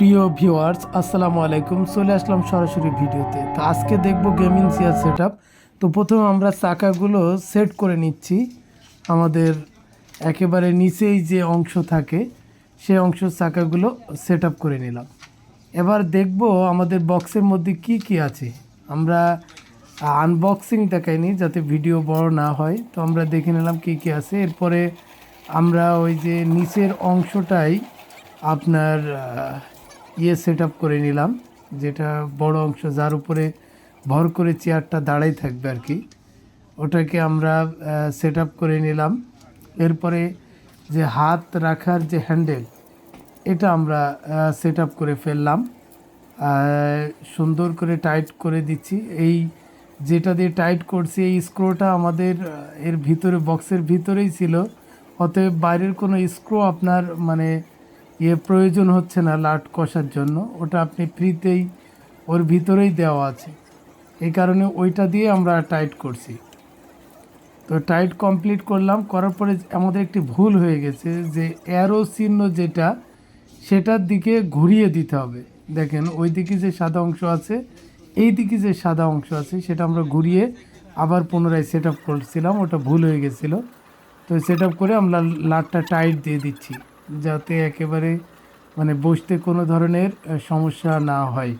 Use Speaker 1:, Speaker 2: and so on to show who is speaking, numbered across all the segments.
Speaker 1: প্রিয় ভিউয়ার্স আসসালামু আলাইকুম। চলে আসলাম সরাসরি ভিডিওতে। তো আজকে দেখব গেমিং চেয়ার সেটআপ। তো প্রথমে আমরা চাকাগুলো সেট করে নিচ্ছি। আমাদের একেবারে নিচেই যে অংশ থাকে সেই অংশের চাকাগুলো সেটআপ করে নিলাম। এবার দেখব আমাদের বক্সের মধ্যে কি কি আছে। আমরা আনবক্সিং দেখাইনি যাতে ভিডিও বড় না হয়, তো আমরা দেখে নিলাম কি কি আছে। এরপরে আমরা ওই যে নিচের অংশটাই আপনার সেট আপ করে নিলাম, যেটা বড় অংশ যার উপরে ভর করে চেয়ারটা দাঁড়াই থাকবে আর কি, ওটাকে আমরা সেট আপ করে নিলাম। এরপরে যে হাত রাখার যে হ্যান্ডেল, এটা আমরা সেট আপ করে ফেললাম। সুন্দর করে টাইট করে দিচ্ছি। এই যেটা দিয়ে টাইট করছি এই স্ক্রুটা আমাদের এর ভিতরে বক্সের ভিতরেই ছিল, অতএব বাইরের কোনো স্ক্রু আপনার মানে প্রয়োজন হচ্ছে না লাট কষার জন্য, ওটা আপনি ফ্রিতেই ওর ভিতরেই দেওয়া আছে, এই কারণে ওইটা দিয়ে আমরা টাইট করছি। তো টাইট কমপ্লিট করলাম, করার পরে আমাদের একটি ভুল হয়ে গেছে যে অ্যারো চিহ্ন যেটা সেটার দিকে ঘুরিয়ে দিতে হবে। দেখেন ওই দিকে যে সাদা অংশ আছে, এই দিকে যে সাদা অংশ আছে সেটা আমরা ঘুরিয়ে আবার পুনরায় সেট আপ করছিলাম, ওটা ভুল হয়ে গেছিলো। তো সেট আপ করে আমরা লাটটা টাইট দিয়ে দিচ্ছি যাতে একেবারে মানে বসতে কোনো ধরনের সমস্যা না হয়।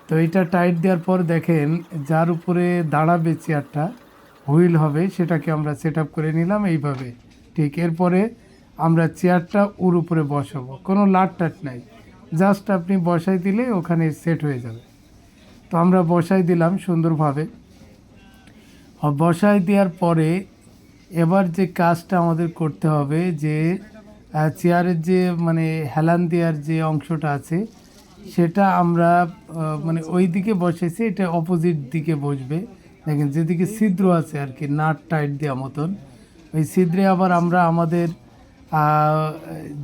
Speaker 1: তো এটা টাইট দেওয়ার পর দেখেন যার উপরে দাঁড়াবে চেয়ারটা, হুইল হবে, সেটাকে আমরা সেট আপ করে নিলাম এইভাবে। ঠিক এরপরে আমরা চেয়ারটা ওর উপরে বসাবো, কোনো লাট টাট নাই, জাস্ট আপনি বসাই দিলে ওখানে সেট হয়ে যাবে। তো আমরা বসাই দিলাম সুন্দরভাবে। বসাই দেওয়ার পরে এবার যে কাজটা আমাদের করতে হবে যে চেয়ারের যে মানে হেলান দেওয়ার যে অংশটা আছে সেটা আমরা মানে ওই দিকে বসেছি, এটা অপোজিট দিকে বসবে। দেখেন যেদিকে ছিদ্র আছে আর কি নাট টাইট দেওয়া মতন, ওই ছিদ্রে আবার আমরা আমাদের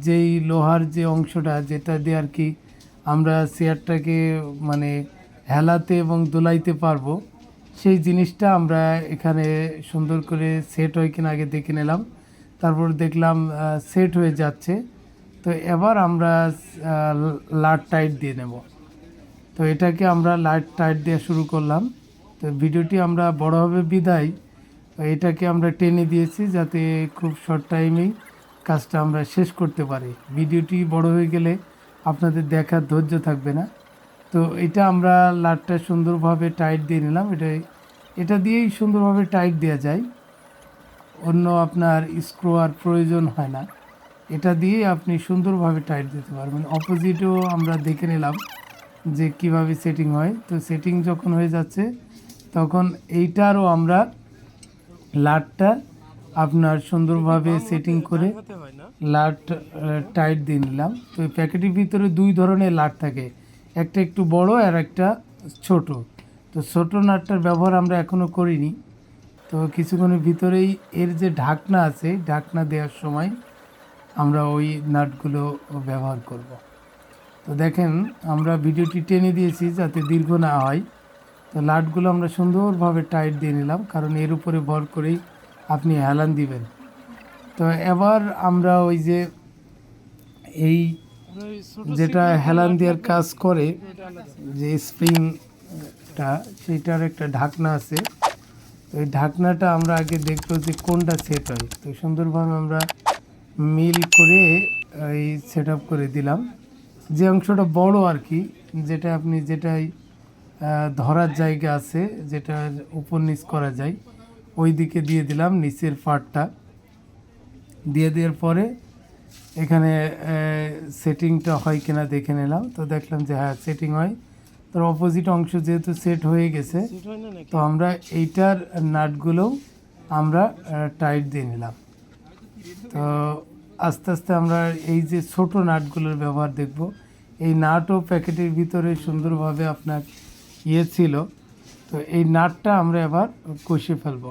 Speaker 1: যেই লোহার যে অংশটা যেটা দিয়ে আর কি আমরা চেয়ারটাকে মানে হেলাতে এবং দোলাইতে পারবো, সেই জিনিসটা আমরা এখানে সুন্দর করে সেট হয় কিনা আগে দেখে নিলাম। তারপর দেখলাম সেট হয়ে যাচ্ছে। তো এবার আমরা লাট টাইট দিয়ে নেব। তো এটাকে আমরা লাইট টাইট দেওয়া শুরু করলাম। তো ভিডিওটি আমরা বড় হবে বিদায় এটাকে আমরা টেনে দিয়েছি যাতে খুব শর্ট টাইমেই কাজটা আমরা শেষ করতে পারি। ভিডিওটি বড় হয়ে গেলে আপনাদের দেখার ধৈর্য থাকবে না। তো এটা আমরা লাটটা সুন্দরভাবে টাইট দিয়ে নিলাম। এটা দিয়েই সুন্দরভাবে টাইট দেওয়া যায়, অন্য আপনার স্ক্রু আর প্রয়োজন হয় না, এটা দিয়ে আপনি সুন্দরভাবে টাইট দিতে পারবেন। অপোজিটও আমরা দেখে নিলাম যে কিভাবে সেটিং হয়। তো সেটিং যখন হয়ে যাচ্ছে তখন এইটারও আমরা লাটটা আপনার সুন্দরভাবে সেটিং করে লাট টাইট দিয়ে নিলাম। তো এই প্যাকেটের ভিতরে দুই ধরনের লাট থাকে, একটা একটু বড় আর একটা ছোট। তো ছোট নাটটার ব্যবহার আমরা এখনও করিনি। তো কিছুক্ষণের ভিতরেই এর যে ঢাকনা আছে, ঢাকনা দেওয়ার সময় আমরা ওই নাটগুলো ব্যবহার করব। তো দেখেন আমরা ভিডিওটি টেনে দিয়েছি যাতে দীর্ঘ না হয়। তো লাটগুলো আমরা সুন্দরভাবে টাইট দিয়ে নিলাম, কারণ এর উপরে ভর করেই আপনি হেলান দিবেন। তো এবার আমরা ওই যে এই যেটা হেলান দেওয়ার কাজ করে যে স্প্রিংটা, সেইটার একটা ঢাকনা আছে। তো এই ঢাকনাটা আমরা আগে দেখবো যে কোনটা সেট হয়। তো সুন্দরভাবে আমরা মিল করে এই সেট আপ করে দিলাম। যে অংশটা বড় আর কি, যেটা আপনি যেটাই ধরার জায়গা আছে, যেটা উপর নিচ করা যায়, ওই দিকে দিয়ে দিলাম নিচের পার্টটা। দিয়ে দেওয়ার পরে এখানে সেটিংটা হয় কিনা দেখে নিলাম। তো দেখলাম যে হ্যাঁ সেটিং হয়। তার অপোজিট অংশ যেহেতু সেট হয়ে গেছে, তো আমরা এইটার নাটগুলো আমরা টাইট দিয়ে নিলাম। তো আস্তে আস্তে আমরা এই যে ছোট নাটগুলোর ব্যবহার দেখব। এই নাটও প্যাকেটের ভিতরে সুন্দরভাবে আপনার ছিল। তো এই নাটটা আমরা এবার কষে ফেলব।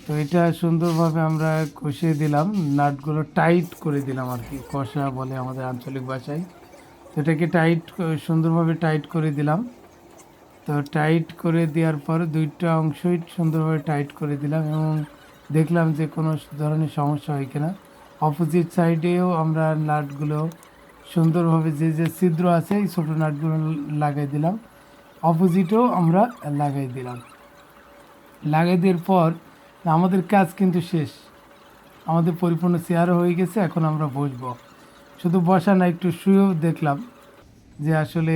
Speaker 1: তো এটা সুন্দরভাবে আমরা কষিয়ে দিলাম, নাটগুলো টাইট করে দিলাম আর কি, কষা বলে আমাদের আঞ্চলিক ভাষায়। তো এটাকে টাইট সুন্দরভাবে টাইট করে দিলাম। তো টাইট করে দেওয়ার পর দুইটা অংশই সুন্দরভাবে টাইট করে দিলাম এবং দেখলাম যে কোনো ধরনের সমস্যা হয় কিনা। অপোজিট সাইডেও আমরা নাটগুলো সুন্দরভাবে যে যে ছিদ্র আছে এই ছোটো নাটগুলো লাগাই দিলাম, অপোজিটও আমরা লাগাই দিলাম। লাগাই দেওয়ার পর আমাদের কাজ কিন্তু শেষ, আমাদের পরিপূর্ণ চেয়ারও হয়ে গেছে। এখন আমরা বসবো, শুধু বসা না, একটু শুয়েও দেখলাম যে আসলে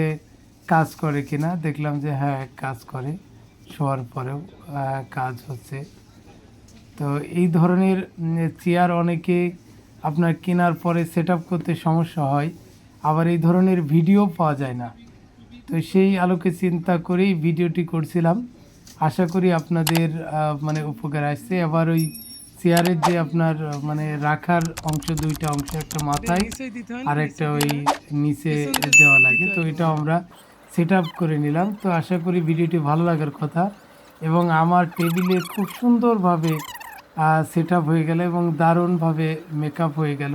Speaker 1: কাজ করে কিনা। দেখলাম যে হ্যাঁ কাজ করে, শোয়ার পরেও কাজ হচ্ছে। তো এই ধরনের চেয়ার অনেকে আপনার কেনার পরে সেট আপ করতে সমস্যা হয়, আবার এই ধরনের ভিডিও পাওয়া যায় না। তো সেই আলোকে চিন্তা করেই ভিডিওটি করছিলাম। আশা করি আপনাদের মানে উপকার আসছে। আবার ওই চেয়ারের যে আপনার মানে রাখার অংশ, দুইটা অংশ, একটা মাথায় আর একটা ওই নিচে দেওয়া লাগে, তো এটাও আমরা সেট আপ করে নিলাম। তো আশা করি ভিডিওটি ভালো লাগার কথা, এবং আমার টেবিলে খুব সুন্দরভাবে সেট আপ হয়ে গেল এবং দারুণভাবে মেকআপ হয়ে গেল,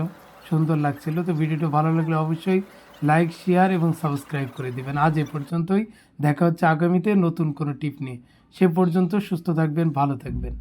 Speaker 1: সুন্দর লাগছিল। তো ভিডিওটি ভালো লাগলে অবশ্যই লাইক, শেয়ার এবং সাবস্ক্রাইব করে দিবেন। আজ এ পর্যন্তই, দেখা হচ্ছে আগামীতে নতুন কোনো টিপ নিয়ে। সে পর্যন্ত সুস্থ থাকবেন, ভালো থাকবেন।